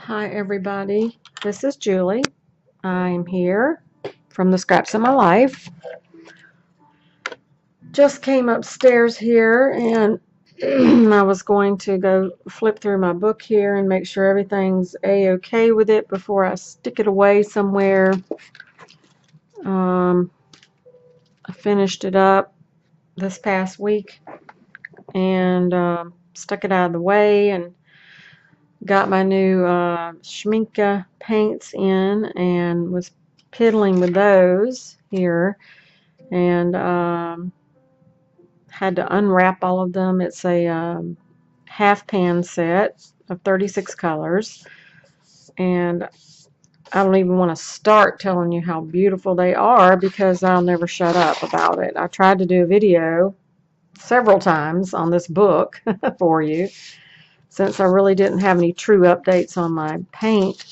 Hi everybody, this is Julie. I'm here from the Scraps of My Life. Just came upstairs here and I was going to go flip through my book here and make sure everything's a-okay with it before I stick it away somewhere. I finished it up this past week and stuck it out of the way and got my new Schminke paints in and was piddling with those here and had to unwrap all of them. It's a half pan set of 36 colors, and I don't even want to start telling you how beautiful they are because I'll never shut up about it. I tried to do a video several times on this book for you, since I really didn't have any true updates on my paint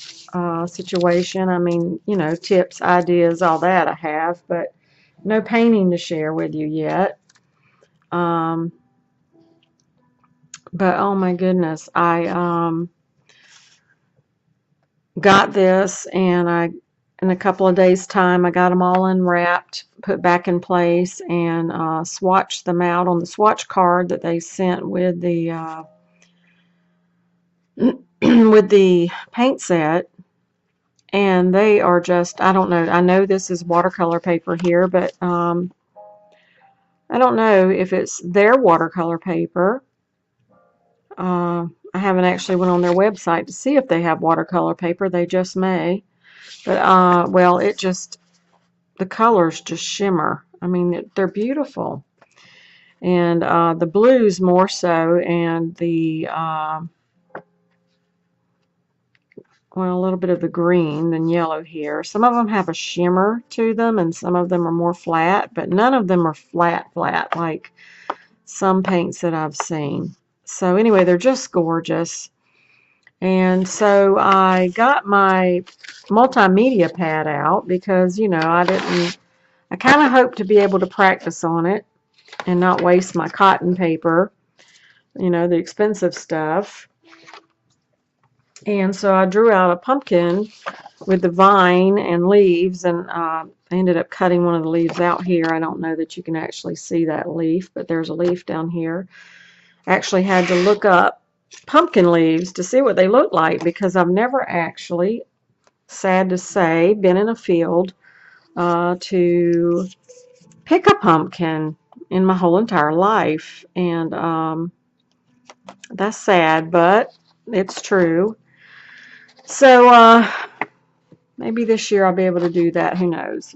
situation. I mean, you know, tips, ideas, all that I have, but no painting to share with you yet. But oh my goodness, I got this, and in a couple of days' time, I got them all unwrapped, put back in place, and swatched them out on the swatch card that they sent with the with the paint set. And they are just, I don't know, I know this is watercolor paper here, but I don't know if it's their watercolor paper. I haven't actually went on their website to see if they have watercolor paper. They just may. But, well, the colors just shimmer. I mean, they're beautiful. And the blues more so, and well, a little bit of the green than yellow here. Some of them have a shimmer to them, and some of them are more flat, but none of them are flat like some paints that I've seen. So anyway, they're just gorgeous. And so I got my multimedia pad out because, you know, I kind of hoped to be able to practice on it and not waste my cotton paper, you know, the expensive stuff. And so I drew out a pumpkin with the vine and leaves, and I ended up cutting one of the leaves out here. I don't know that you can actually see that leaf, but there's a leaf down here. Actually had to look up pumpkin leaves to see what they look like because I've never actually, sad to say, been in a field to pick a pumpkin in my whole entire life. And that's sad, but it's true. So maybe this year I'll be able to do that. Who knows?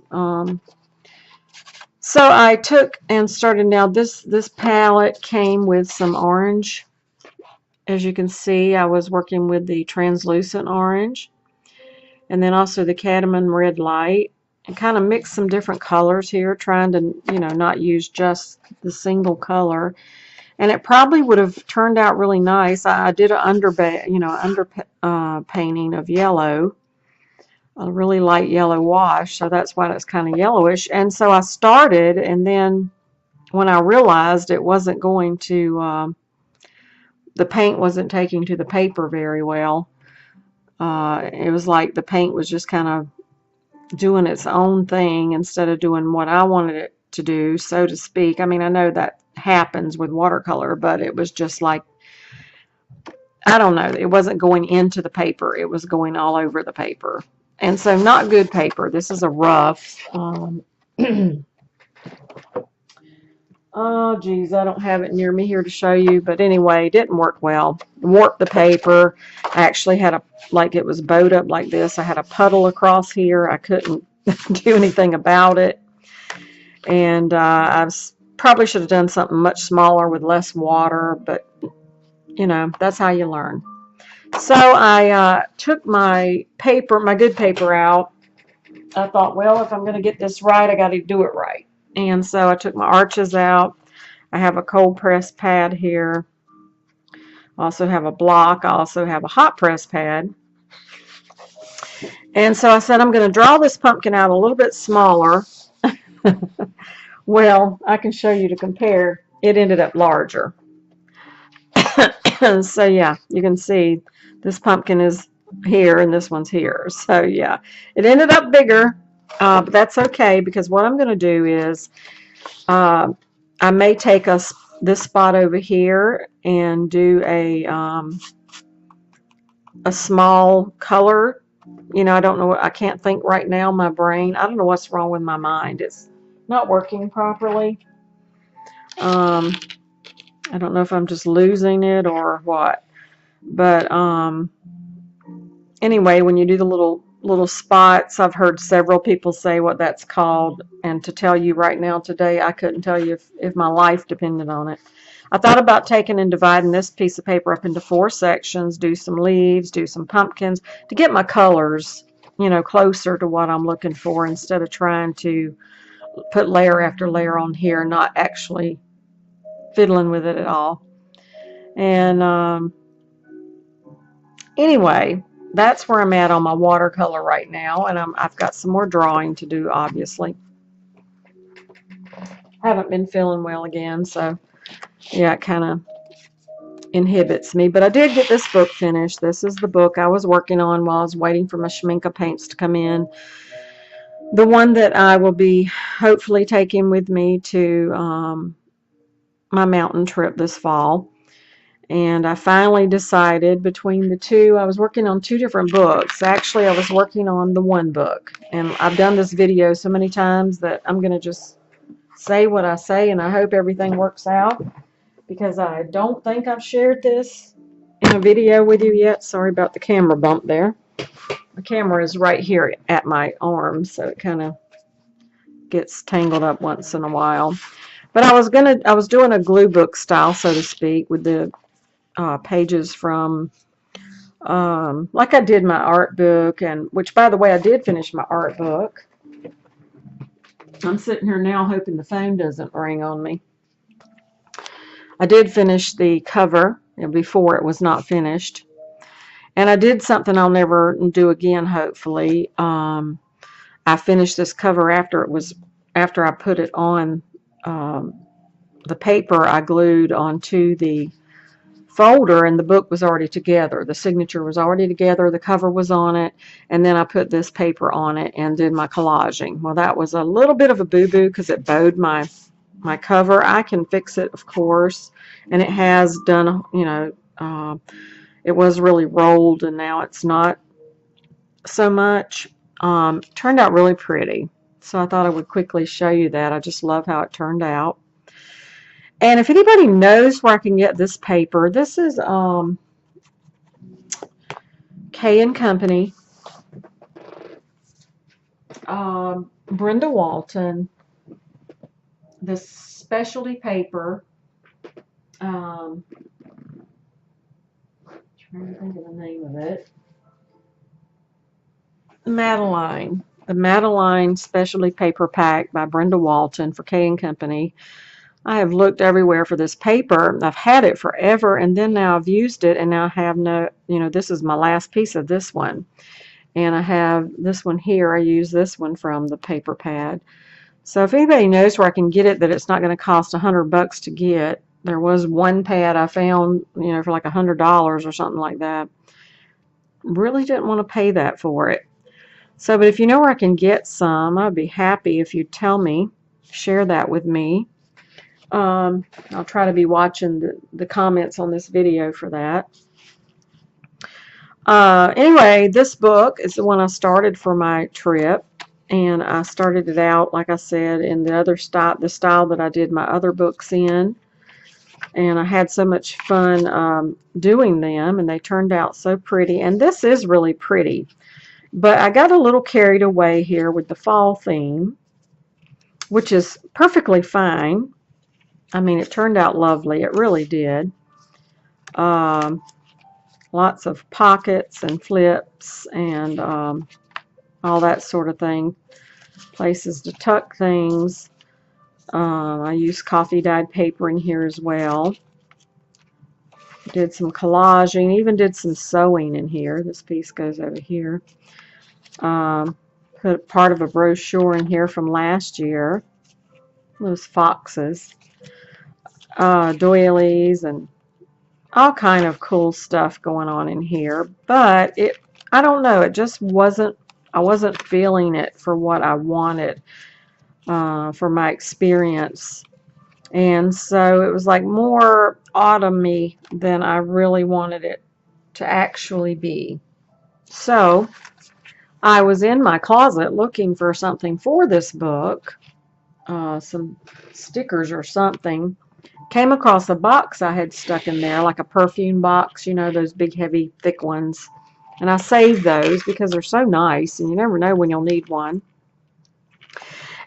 So I took and started. Now this palette came with some orange. As you can see, I was working with the translucent orange, and then also the cadmium red light, and kind of mix some different colors here, trying to, you know, not use just the single color. And it probably would have turned out really nice. I did an under painting of yellow, a really light yellow wash, so that's why it's kind of yellowish. And so I started, and then when I realized it wasn't going to, the paint wasn't taking to the paper very well. It was like the paint was just kind of doing its own thing instead of doing what I wanted it to do, so to speak. I mean, I know that happens with watercolor, but it was just like, I don't know, it wasn't going into the paper, it was going all over the paper. And so not good paper. This is a rough. Oh geez, I don't have it near me here to show you, but anyway, it didn't work well. Warped the paper. I actually had like it was bowed up like this. I had a puddle across here. I couldn't do anything about it. And I probably should have done something much smaller with less water, but you know, that's how you learn. So I took my paper, my good paper out. I thought, well, if I'm going to get this right, I got to do it right. And so I took my arches out. I have a cold press pad here. I also have a block. I also have a hot press pad. And so I said, I'm going to draw this pumpkin out a little bit smaller. Well, I can show you to compare. It ended up larger. So yeah, you can see this pumpkin is here and this one's here. So yeah, it ended up bigger, but that's okay because what I'm going to do is I may take this spot over here and do a small color. You know, I don't know. I can't think right now. My brain. I don't know what's wrong with my mind. It's not working properly. Um, I don't know if I'm just losing it or what. But anyway, when you do the little spots, I've heard several people say what that's called, and to tell you right now today, I couldn't tell you if my life depended on it. I thought about taking and dividing this piece of paper up into 4 sections, do some leaves, do some pumpkins, to get my colors, you know, closer to what I'm looking for instead of trying to put layer after layer on here, not actually fiddling with it at all. And anyway, that's where I'm at on my watercolor right now, and I've got some more drawing to do, obviously. Haven't been feeling well again, so yeah, it kind of inhibits me. But I did get this book finished. This is the book I was working on while I was waiting for my Schminke paints to come in. The one that I will be hopefully taking with me to my mountain trip this fall. And I finally decided between the two. I was working on 2 different books. Actually, I was working on the one book. And I've done this video so many times that I'm going to just say what I say, and I hope everything works out, because I don't think I've shared this in a video with you yet. Sorry about the camera bump there. The camera is right here at my arm, so it kind of gets tangled up once in a while. But I was doing a glue book style, so to speak, with the pages from like I did my art book, and which, by the way, I did finish my art book. I'm sitting here now hoping the phone doesn't ring on me. I did finish the cover before it was not finished, and I did something I'll never do again, hopefully. I finished this cover after I put it on the paper. I glued onto the folder, and the book was already together. The signature was already together, the cover was on it, and then I put this paper on it and did my collaging. Well, that was a little bit of a boo-boo because it bowed my cover. I can fix it, of course, and it has done, you know, it was really rolled, and now it's not so much. Turned out really pretty, so I thought I would quickly show you that. I just love how it turned out. And if anybody knows where I can get this paper, this is K & Company, Brenda Walton, this specialty paper. Trying to think of the name of it. Madeline. The Madeline Specialty Paper Pack by Brenda Walton for K & Company. I have looked everywhere for this paper. I've had it forever, and then now I've used it, and now I have no, you know, this is my last piece of this one. And I have this one here. I use this one from the paper pad. So if anybody knows where I can get it, that it's not going to cost $100 to get. There was one pad I found, you know, for like $100 or something like that. Really didn't want to pay that for it. So, but if you know where I can get some, I'd be happy if you'd tell me, share that with me. I'll try to be watching the comments on this video for that. Anyway, this book is the one I started for my trip, and I started it out, like I said, in the other style, the style that I did my other books in, and I had so much fun doing them, and they turned out so pretty. And this is really pretty, but I got a little carried away here with the fall theme, which is perfectly fine. I mean, it turned out lovely. It really did. Lots of pockets and flips and all that sort of thing. Places to tuck things. I used coffee dyed paper in here as well. Did some collaging. Even did some sewing in here. This piece goes over here. Put part of a brochure in here from last year. Those foxes. Doilies and all kind of cool stuff going on in here, but I don't know, it just wasn't, I wasn't feeling it for what I wanted for my experience. And so it was like more autumny than I really wanted it to actually be. So I was in my closet looking for something for this book, some stickers or something. Came across a box I had stuck in there, like a perfume box, you know, those big, heavy, thick ones. And I saved those because they're so nice, and you never know when you'll need one.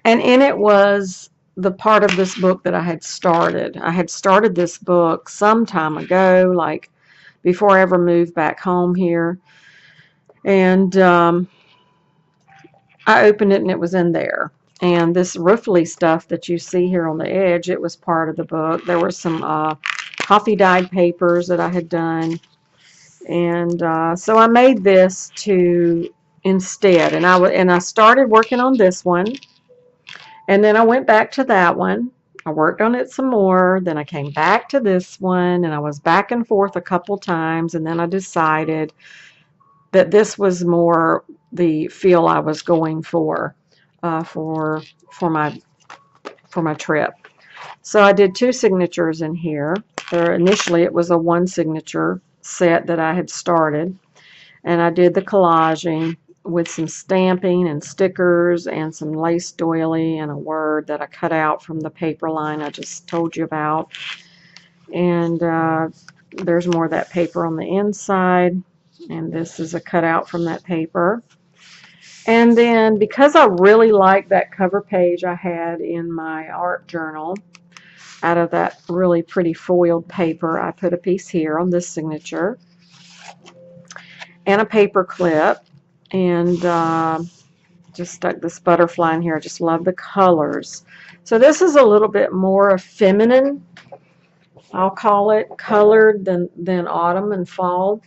And in it was the part of this book that I had started. I had started this book some time ago, like before I ever moved back home here. And I opened it and it was in there. And this roofly stuff that you see here on the edge, it was part of the book. There were some coffee dyed papers that I had done. And so I made this to instead. And I started working on this one. And then I went back to that one. I worked on it some more. Then I came back to this one, and I was back and forth a couple times. And then I decided that this was more the feel I was going for for my trip. So I did 2 signatures in here. Initially, it was a 1 signature set that I had started, and I did the collaging with some stamping and stickers and some lace doily and a word that I cut out from the paper line I just told you about. And there's more of that paper on the inside, and this is a cutout from that paper. And then because I really liked that cover page I had in my art journal, out of that really pretty foiled paper, I put a piece here on this signature and a paper clip, and just stuck this butterfly in here. I just love the colors. So this is a little bit more feminine, I'll call it, colored than autumn and fall.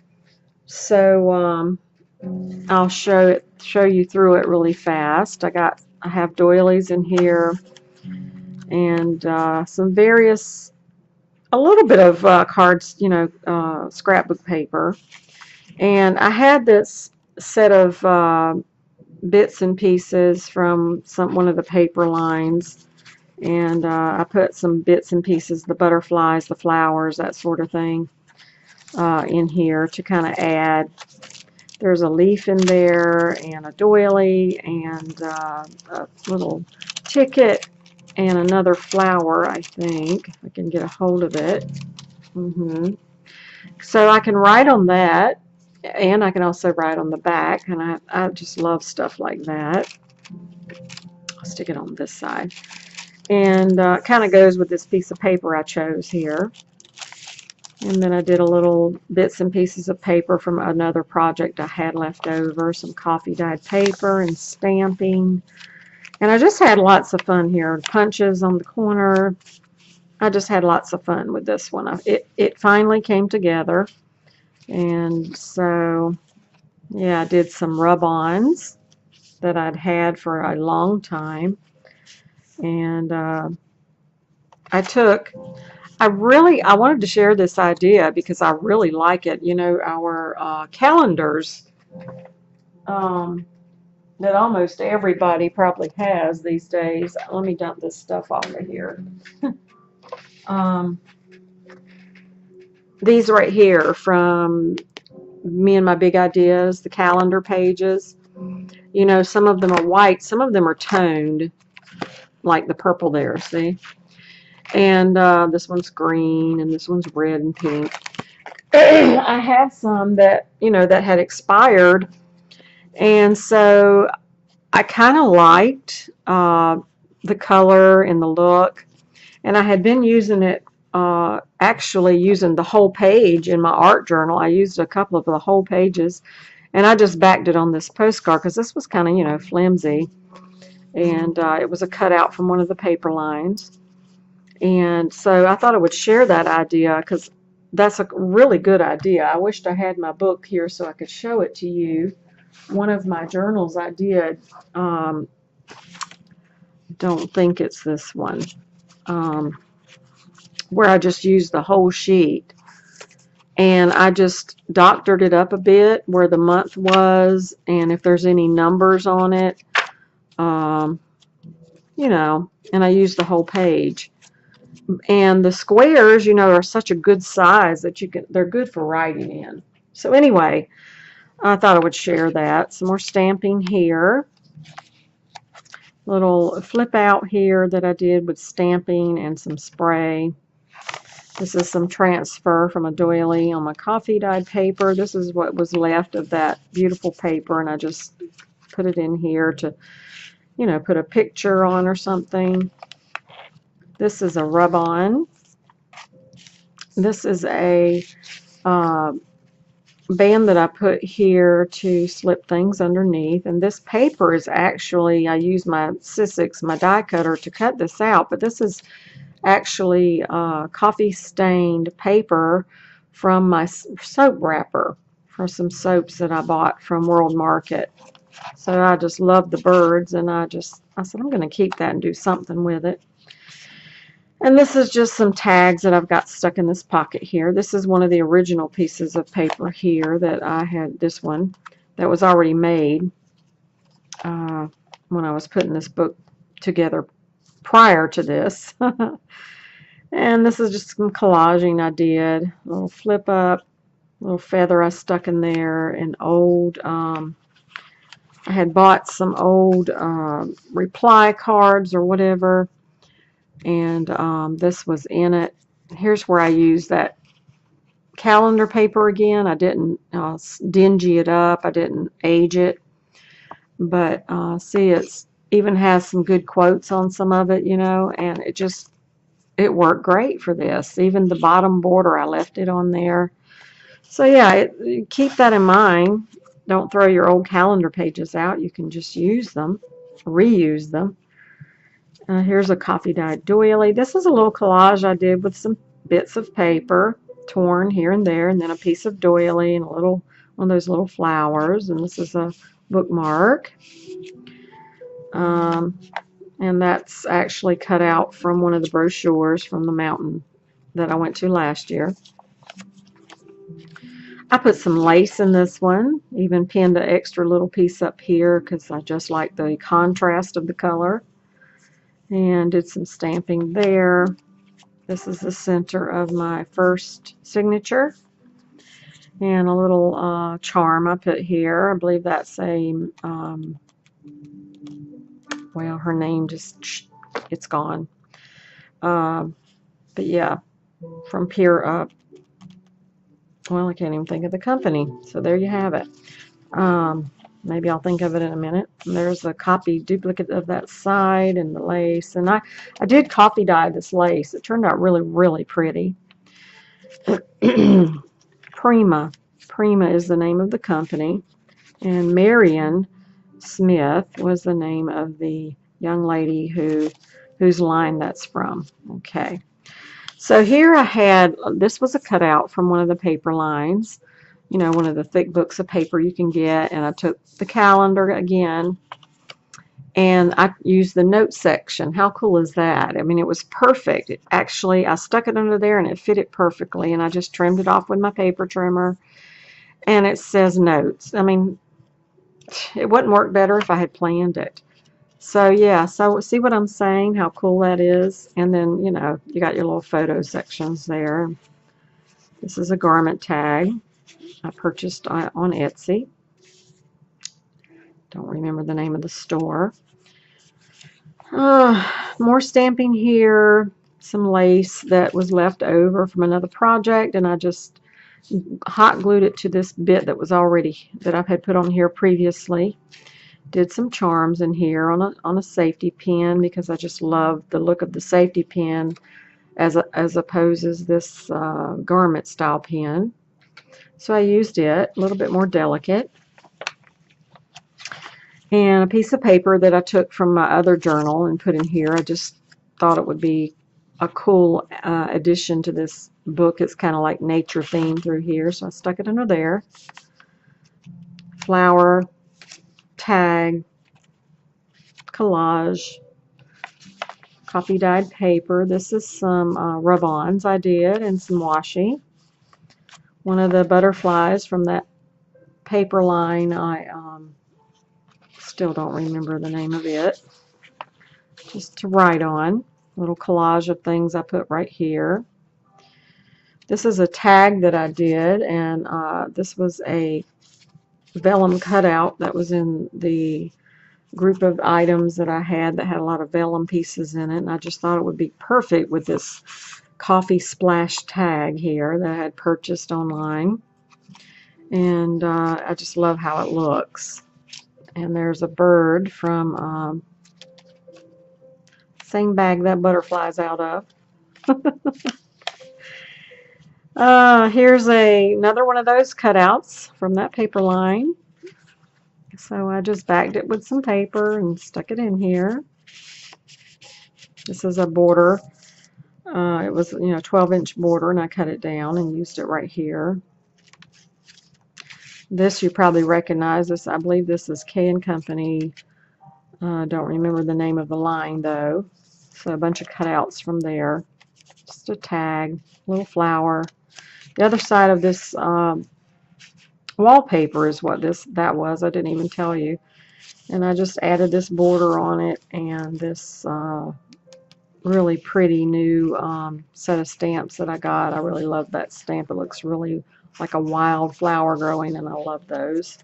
So I'll show you through it really fast. I have doilies in here, and some various, a little bit of cards, you know, scrapbook paper. And I had this set of bits and pieces from one of the paper lines, and I put some bits and pieces, the butterflies, the flowers, that sort of thing, in here to kind of add. There's a leaf in there, and a doily, and a little ticket, and another flower, I think, if I can get a hold of it. So I can write on that, and I can also write on the back, and I just love stuff like that. I'll stick it on this side. And it kind of goes with this piece of paper I chose here. And then I did a little bits and pieces of paper from another project I had left over, some coffee dyed paper and stamping. And I just had lots of fun here. Punches on the corner. I just had lots of fun with this one. It finally came together. And so, yeah, I did some rub-ons that I'd had for a long time. And I wanted to share this idea because I really like it. You know, our calendars that almost everybody probably has these days. Let me dump this stuff off of here. These right here from Me and My Big Ideas, the calendar pages. You know, some of them are white, some of them are toned, like the purple there, see? And this one's green, and this one's red and pink. I had some that, you know, that had expired, and so I kind of liked the color and the look, and I had been using it, actually using the whole page in my art journal. I used a couple of the whole pages, and I just backed it on this postcard because this was kind of, you know, flimsy, and it was a cutout from one of the paper lines. And so I thought I would share that idea because that's a really good idea. I wished I had my book here so I could show it to you. One of my journals I did, don't think it's this one, where I just used the whole sheet. And I just doctored it up a bit where the month was, and if there's any numbers on it, um, you know, and I used the whole page. And the squares, you know, are such a good size that they're good for writing in. So anyway, I thought I would share that. Some more stamping here. Little flip out here that I did with stamping and some spray. This is some transfer from a doily on my coffee dyed paper. This is what was left of that beautiful paper, and I just put it in here to, you know, put a picture on or something. This is a rub-on. This is a band that I put here to slip things underneath, and this paper is actually, I use my Sissix, my die cutter, to cut this out, but this is actually coffee stained paper from my soap wrapper for some soaps that I bought from World Market. So I just love the birds, and I said I'm going to keep that and do something with it. And this is just some tags that I've got stuck in this pocket here. This is one of the original pieces of paper here that I had, this one, that was already made when I was putting this book together prior to this. And this is just some collaging I did. A little flip up, a little feather I stuck in there, and old, I had bought some old reply cards or whatever, and this was in it. Here's where I used that calendar paper again. I didn't dingy it up. I didn't age it. But see, it's even has some good quotes on some of it, you know, and it worked great for this. Even the bottom border, I left it on there. So yeah, keep that in mind. Don't throw your old calendar pages out. You can just use them, reuse them. Here's a coffee dyed doily. This is a little collage I did with some bits of paper torn here and there, and then a piece of doily and one of those little flowers. And this is a bookmark. And that's actually cut out from one of the brochures from the mountain that I went to last year. I put some lace in this one, even pinned an extra little piece up here because I just like the contrast of the color. And did some stamping there. This is the center of my first signature. And a little charm I put here. I believe that's a, well, her name just, it's gone. But yeah, from Pure Up. Well, I can't even think of the company. So there you have it. Maybe I'll think of it in a minute. And there's a copy duplicate of that side and the lace. And I did coffee dye this lace. It turned out really, really pretty. Prima. Prima is the name of the company. And Marion Smith was the name of the young lady whose line that's from. Okay. So here I had, this was a cutout from one of the paper lines, you know, one of the thick books of paper you can get, and I took the calendar again, and I used the note section. How cool is that? I mean, it was perfect. Actually, I stuck it under there, and it fit it perfectly, and I just trimmed it off with my paper trimmer, and it says notes. I mean, it wouldn't work better if I had planned it. So yeah, so see what I'm saying, how cool that is? And then, you know, you got your little photo sections there. This is a garment tag I purchased on Etsy. Don't remember the name of the store. More stamping here, some lace that was left over from another project, and I just hot glued it to this bit that was already, that I had put on here previously. Did some charms in here on a safety pin because I just love the look of the safety pin as opposed this garment style pin. So I used it, a little bit more delicate. And a piece of paper that I took from my other journal and put in here. I just thought it would be a cool addition to this book. It's kind of like nature themed through here, so I stuck it under there. Flower, tag, collage, coffee dyed paper. This is some rub-ons I did and some washi. one of the butterflies from that paper line. I still don't remember the name of it. Just to write on. Little collage of things I put right here. This is a tag that I did, and this was a vellum cutout that was in the group of items that I had that had a lot of vellum pieces in it, and I just thought it would be perfect with this coffee splash tag here that I had purchased online, and I just love how it looks. And there's a bird from same bag that butterfly's out of. Here's another one of those cutouts from that paper line. So I just backed it with some paper and stuck it in here. This is a border. It was, 12-inch border, and I cut it down and used it right here. This you probably recognize. This, I believe this is K & Company. Don't remember the name of the line though. So a bunch of cutouts from there. Just a tag, little flower. The other side of this wallpaper is what that was. I didn't even tell you. And I just added this border on it and this really pretty new set of stamps that I got. I really love that stamp. It looks really like a wild flower growing, and I love those.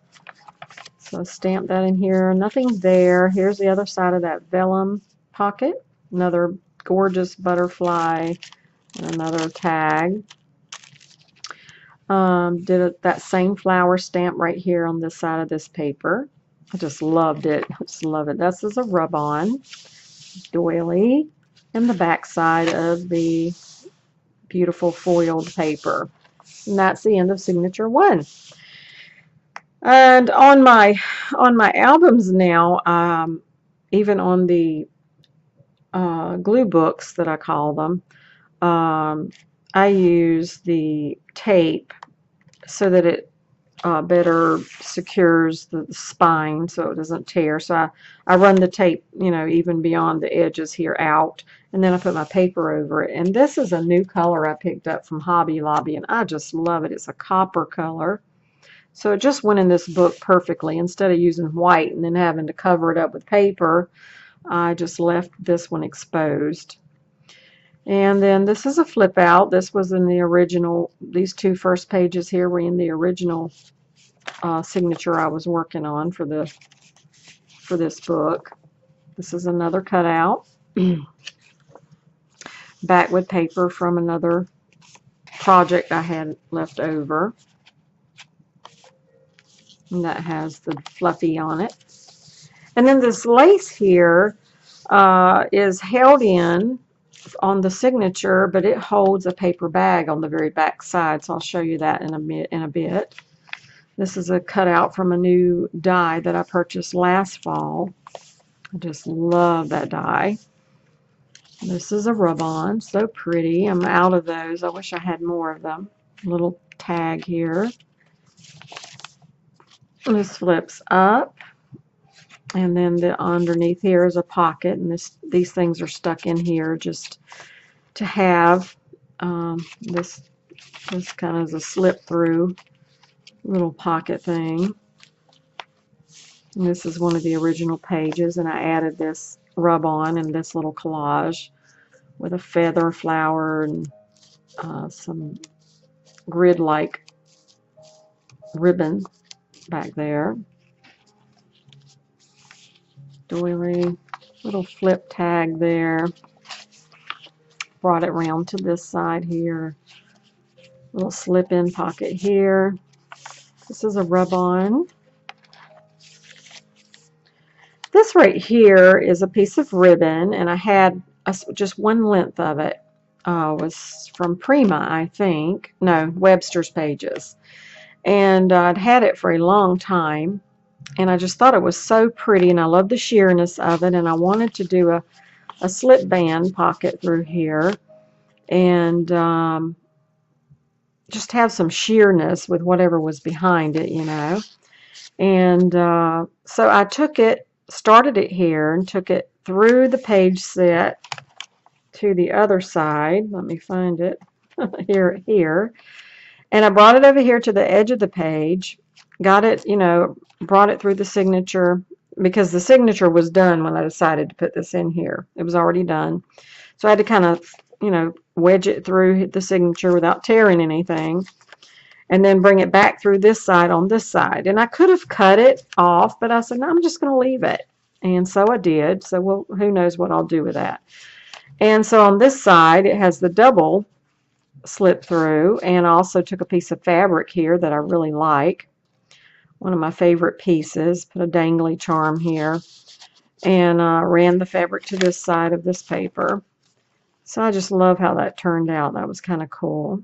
So I stamped that in here. Nothing there. Here's the other side of that vellum pocket. Another gorgeous butterfly and another tag. That same flower stamp right here on this side of this paper. I just loved it. I just love it. This is a rub-on doily and the back side of the beautiful foiled paper. And that's the end of signature 1. And on my albums now, even on the glue books that I call them, I use the tape so that it better secures the spine so it doesn't tear. So I run the tape, even beyond the edges here out, and then I put my paper over it. And this is a new color I picked up from Hobby Lobby, and I just love it. It's a copper color. So it just went in this book perfectly. Instead of using white and then having to cover it up with paper, I just left this one exposed. And then this is a flip out. This was in the original, these 2 first pages here were in the original signature I was working on for this book. This is another cutout. Back with paper from another project I had left over. And that has the fluffy on it. And then this lace here is held in on the signature, but it holds a paper bag on the very back side, so I'll show you that in a bit. This is a cutout from a new die that I purchased last fall. I just love that die. This is a rub-on, so pretty. I'm out of those. I wish I had more of them. Little tag here. This flips up, and then the underneath here is a pocket, and these things are stuck in here just to have this kind of a slip through little pocket thing. And this is one of the original pages, and I added this rub on and this little collage with a feather flower and some grid-like ribbon back there. Doily, little flip tag there. Brought it round to this side here. Little slip-in pocket here. This is a rub-on. This right here is a piece of ribbon, and I had just one length of it. Was from Prima, I think. No, Webster's Pages. And I'd had it for a long time, and I just thought it was so pretty, and I love the sheerness of it, and I wanted to do a slip band pocket through here, and just have some sheerness with whatever was behind it, And so I took it, started it here, and took it through the page set to the other side. Let me find it here. And I brought it over here to the edge of the page, got it, brought it through the signature, because the signature was done when I decided to put this in here. It was already done. So I had to kind of, wedge it through the signature without tearing anything, and then bring it back through this side on this side. And I could have cut it off, but I said, no, I'm just going to leave it. And so I did. So, well, who knows what I'll do with that. And so on this side, it has the double slip through, and I also took a piece of fabric here that I really like. One of my favorite pieces. Put a dangly charm here, and ran the fabric to this side of this paper. So I just love how that turned out. That was kind of cool.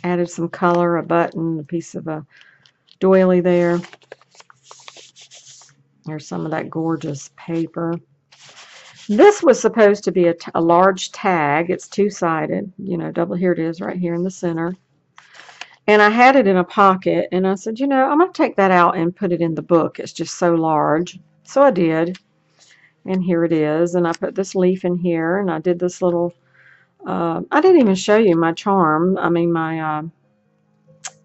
Added some color, a button, a piece of a doily there. There's some of that gorgeous paper. This was supposed to be a large tag. It's two-sided, double. Here it is right here in the center. And I had it in a pocket, and I said, I'm going to take that out and put it in the book. It's just so large. So I did. And here it is. And I put this leaf in here, and I did this little, I didn't even show you my charm. I mean, my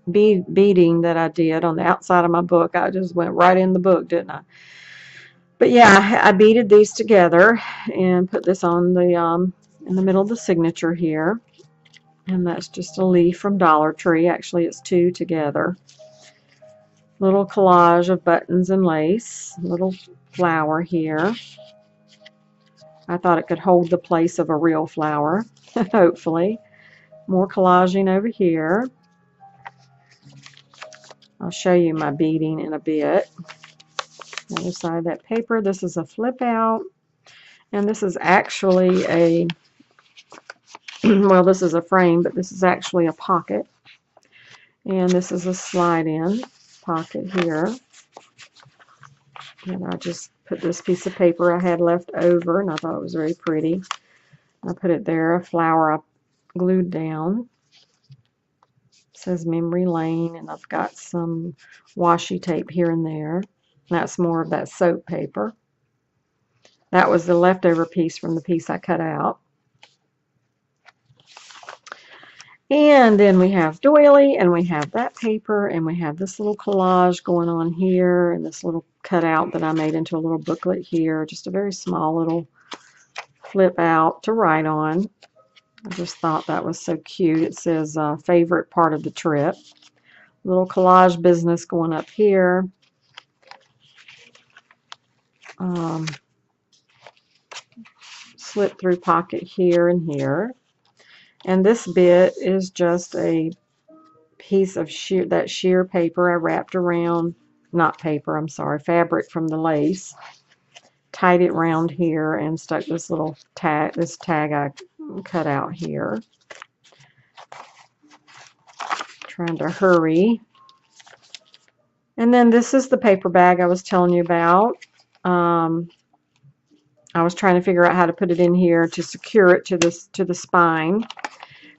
beading that I did on the outside of my book. I just went right in the book, didn't I? But yeah, I beaded these together and put this on the in the middle of the signature here. And that's just a leaf from Dollar Tree. Actually, it's two together. Little collage of buttons and lace. Little flower here. I thought it could hold the place of a real flower, hopefully. More collaging over here. I'll show you my beading in a bit. The other side of that paper. This is a flip out. And this is actually a, well, this is a frame, but this is actually a pocket. And this is a slide-in pocket here. And I just put this piece of paper I had left over, and I thought it was very pretty. I put it there, a flower I glued down. It says Memory Lane, and I've got some washi tape here and there. That's more of that soap paper. That was the leftover piece from the piece I cut out. And then we have doily, and we have that paper, and we have this little collage going on here, and this little cutout that I made into a little booklet here. Just a very small little flip out to write on. I just thought that was so cute. It says favorite part of the trip. Little collage business going up here. Slip through pocket here and here. And this bit is just a piece of sheer paper I wrapped around, not paper, I'm sorry, fabric from the lace. Tied it round here and stuck this little tag, this tag I cut out here. Trying to hurry. And then this is the paper bag I was telling you about. I was trying to figure out how to put it in here to secure it to the spine.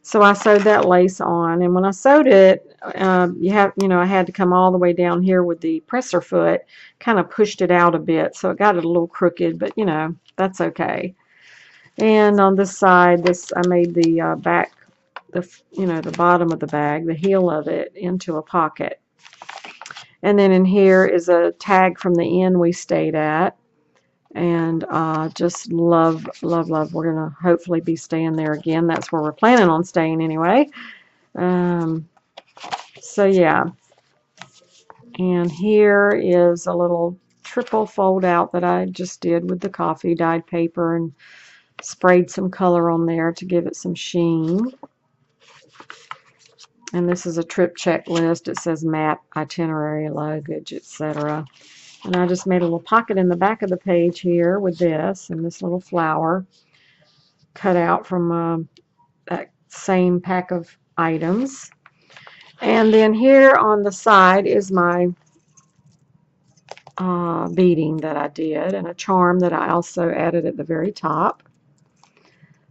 So I sewed that lace on, and when I sewed it, I had to come all the way down here with the presser foot, kind of pushed it out a bit, so it got it a little crooked, but that's okay. And on this side, I made the back, the bottom of the bag, the heel of it, into a pocket. And then in here is a tag from the inn we stayed at. And just love, love, love. We're going to hopefully be staying there again. That's where we're planning on staying anyway. So yeah. And here is a little triple fold out that I just did with the coffee dyed paper and sprayed some color on there to give it some sheen. And this is a trip checklist. It says map, itinerary, luggage, etc. And I just made a little pocket in the back of the page here with this and this little flower cut out from that same pack of items. And then here on the side is my beading that I did, and a charm that I also added at the very top.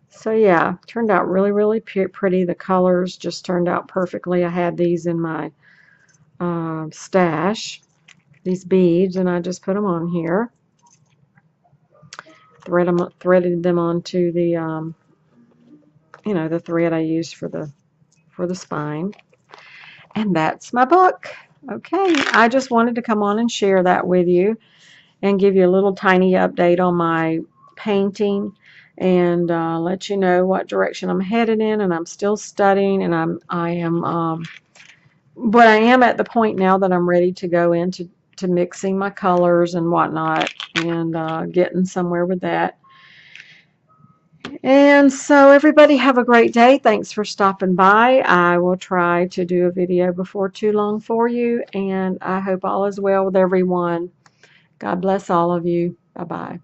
So yeah, turned out really, really pretty. The colors just turned out perfectly. I had these in my stash, these beads, and I just put them on here. Threaded them onto the the thread I used for the spine. And that's my book. Okay, I just wanted to come on and share that with you and give you a little tiny update on my painting and let you know what direction I'm headed in. And I'm still studying, and but I am at the point now that I'm ready to go into mixing my colors and whatnot, and getting somewhere with that. And so everybody have a great day. Thanks for stopping by. I will try to do a video before too long for you, and I hope all is well with everyone. God bless all of you. Bye-bye.